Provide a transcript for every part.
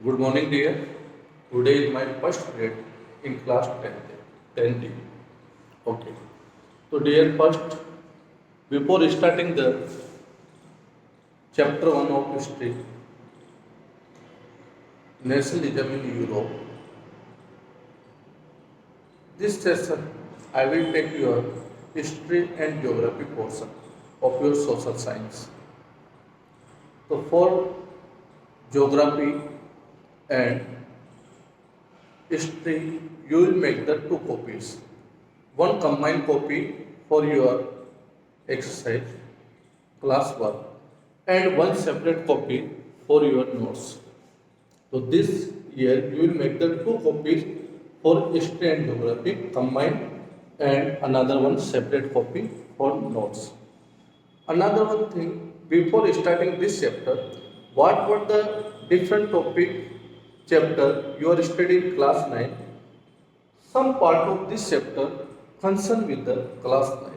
Good morning, dear. Today is my first grade in class 10th, 10D. Okay. So, dear, first, before starting the chapter 1 of history, nationalism in Europe, this session I will take your history and geography portion of your social science. So, for geography and history, you will make the two copies. One combined copy for your exercise, class work, and one separate copy for your notes. So this year you will make the two copies for history and geography combined and another one separate copy for notes. Another one thing, before starting this chapter, what were the different topic chapter you are studying in class 9? Some part of this chapter concern with the class 9th.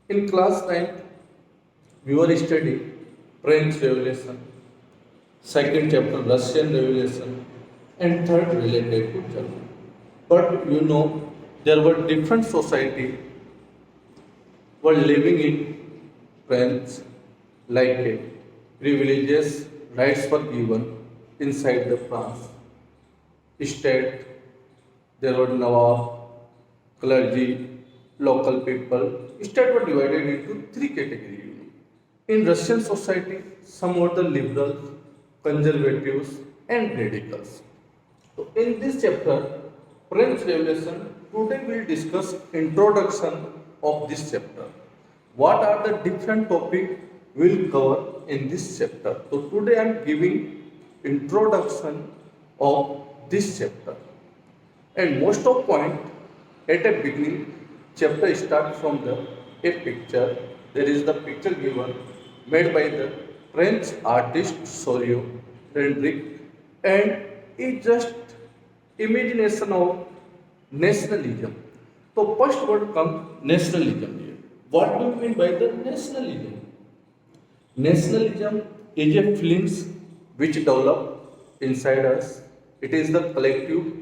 In class 9th, we were studying French Revolution, second chapter Russian Revolution, and third related to German. But you know, there were different society were living in France, like privileges, rights were given inside the France state. There were Nawab, clergy, local people. State were divided into three categories. In Russian society, some were the liberals, conservatives, and radicals. So in this chapter, French Revolution, today we will discuss introduction of this chapter. What are the different topics we will cover in this chapter? So today I am giving introduction of this chapter. And most of point at a beginning, chapter start from a picture. There is the picture given made by the French artist Sorio Rendrick, and it just imagination of nationalism. So first word comes nationalism here. What do you mean by the nationalism? Nationalism is a feelings which develop inside us. It is the collective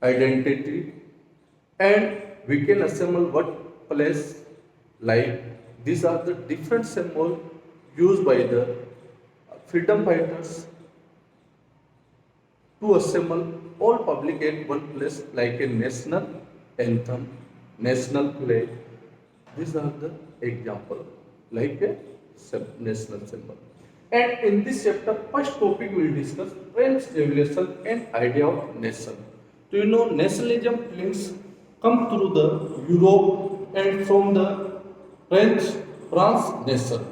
identity, and we can assemble what place like these are the different symbols used by the freedom fighters to assemble all public at one place like a national anthem, national flag. These are the example like a national symbol. And in this chapter, first topic we will discuss French Revolution and idea of nation. Do you know nationalism feelings come through the Europe and from the France nation.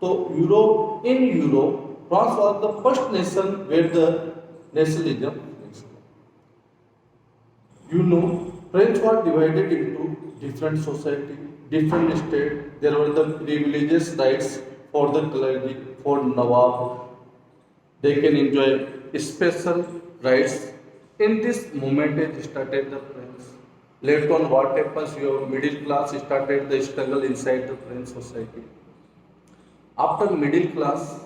So Europe, France was the first nation where the nationalism feelings. You know, French was divided into different society, different state. There were the privileges rights for the clergy, for Nawab. They can enjoy special rights. In this moment, it started the French. Later on, what happens? Your middle class started the struggle inside the French society. After middle class,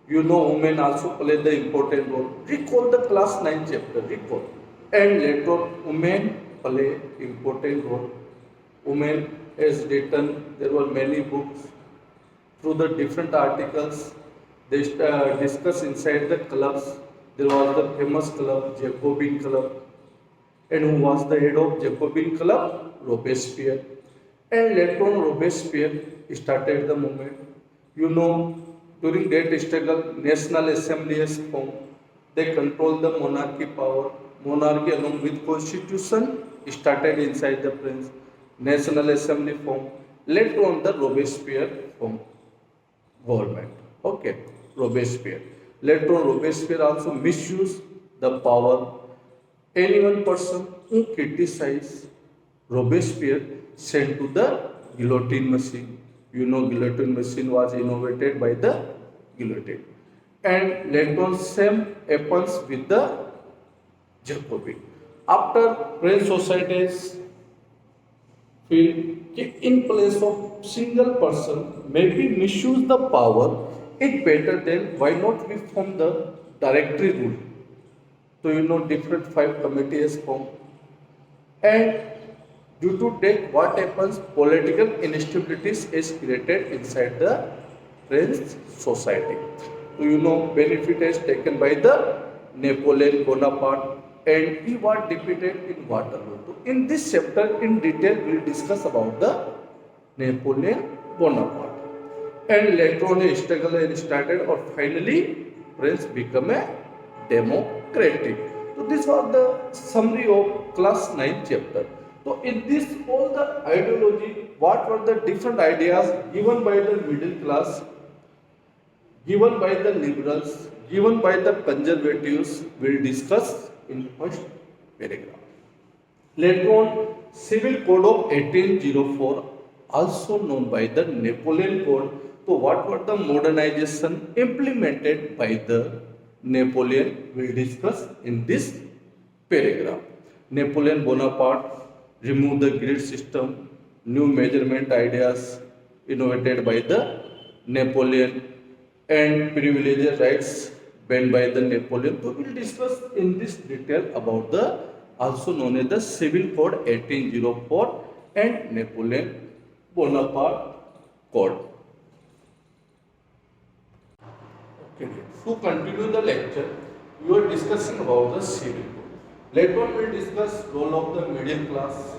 you know, women also play the important role. Recall the class 9 chapter, recall. And later on, women play important role. Women has written, there were many books through the different articles. They discuss inside the clubs. There was the famous club, Jacobin Club. And who was the head of Jacobin Club? Robespierre. And later on, Robespierre started the movement. You know, during that struggle, National Assembly is formed. They control the monarchy power. Monarchy along with constitution started inside the French. National Assembly formed. Later on, the Robespierre formed government. Okay, Robespierre. Later on, Robespierre also misused the power. Any one person who criticized Robespierre sent to the guillotine machine. You know, guillotine machine was innovated by the guillotine. And later on, same happens with the Jacobin. After French societies feel that in place of single person maybe misuse the power, it better than why not we form the directory rule. So you know different five committees formed, and due to that what happens, political instabilities is created inside the French society. So you know benefit is taken by the Napoleon Bonaparte, and he was defeated in Waterloo. So in this chapter in detail we will discuss about the Napoleon Bonaparte, and later on a struggle is started, or finally France become a democratic. So this was the summary of class 9 chapter. So in this all the ideology, what were the different ideas given by the middle class, given by the liberals, given by the conservatives, will discuss in first paragraph. Later on, Civil Code of 1804, also known by the Napoleon Code. So, what were the modernization implemented by the Napoleon? We'll discuss in this paragraph. Napoleon Bonaparte removed the grid system, new measurement ideas innovated by the Napoleon, and privileged rights banned by the Napoleon. So we will discuss in this detail about the also known as the Civil Code 1804 and Napoleon Bonaparte Code. Okay. To continue the lecture, we are discussing about the Civil Code. Later on we will discuss role of the middle class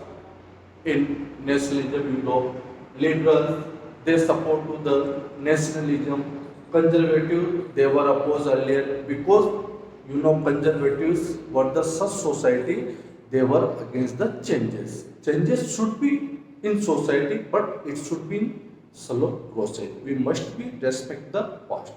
in nationalism. You know, liberals they support to the nationalism. Conservative they were opposed earlier because you know conservatives were the such society, they were against the changes. Changes should be in society, but it should be in slow process. We must be respect the past.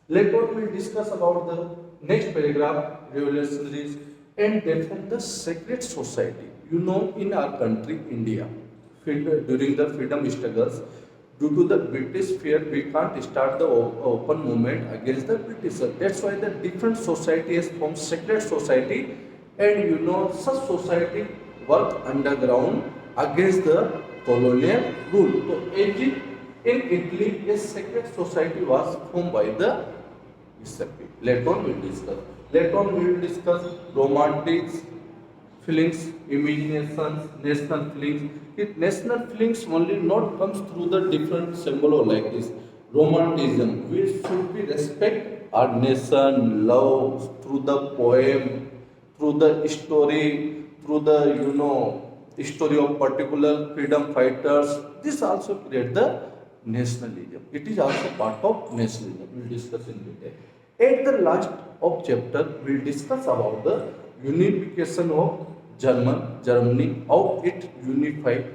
Later on we will discuss about the next paragraph, revolutionaries and defend the secret society. You know, in our country, India, during the freedom struggles, due to the British fear, we can't start the open movement against the British. That's why the different societies form secret society, and you know, such society work underground against the colonial rule. So, in Italy, a secret society was formed by the Giuseppe. Later on, we will discuss. Later on, we will discuss romantics, feelings, imaginations, national feelings. It national feelings only not comes through the different symbol like this. Romanticism, we should be respect our nation, love through the poem, through the story, through the you know story of particular freedom fighters. This also create the nationalism. It is also part of nationalism. We will discuss in detail. At the last of chapter, we will discuss about the unification of Germany, how it unified.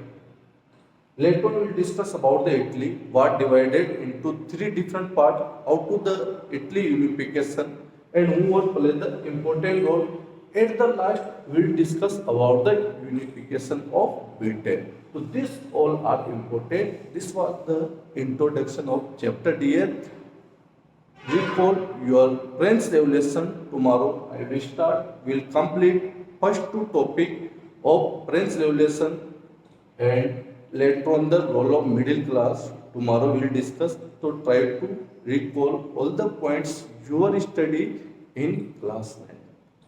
Later on, we will discuss about the Italy, what divided into three different parts, how to the Italy unification, and who was play the important role. At the last, we will discuss about the unification of Britain. So these all are important. This was the introduction of chapter dear. Recall your French Revolution tomorrow. I will start. Will complete first two topic of French Revolution, and later on the role of middle class. Tomorrow we will discuss. So try to recall all the points you are study in class 9.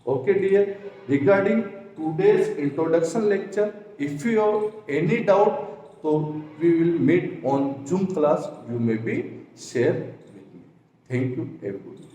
Okay, dear. Regarding today's introduction lecture, if you have any doubt, so we will meet on Zoom class. You may be share with me. Thank you. Have a good day.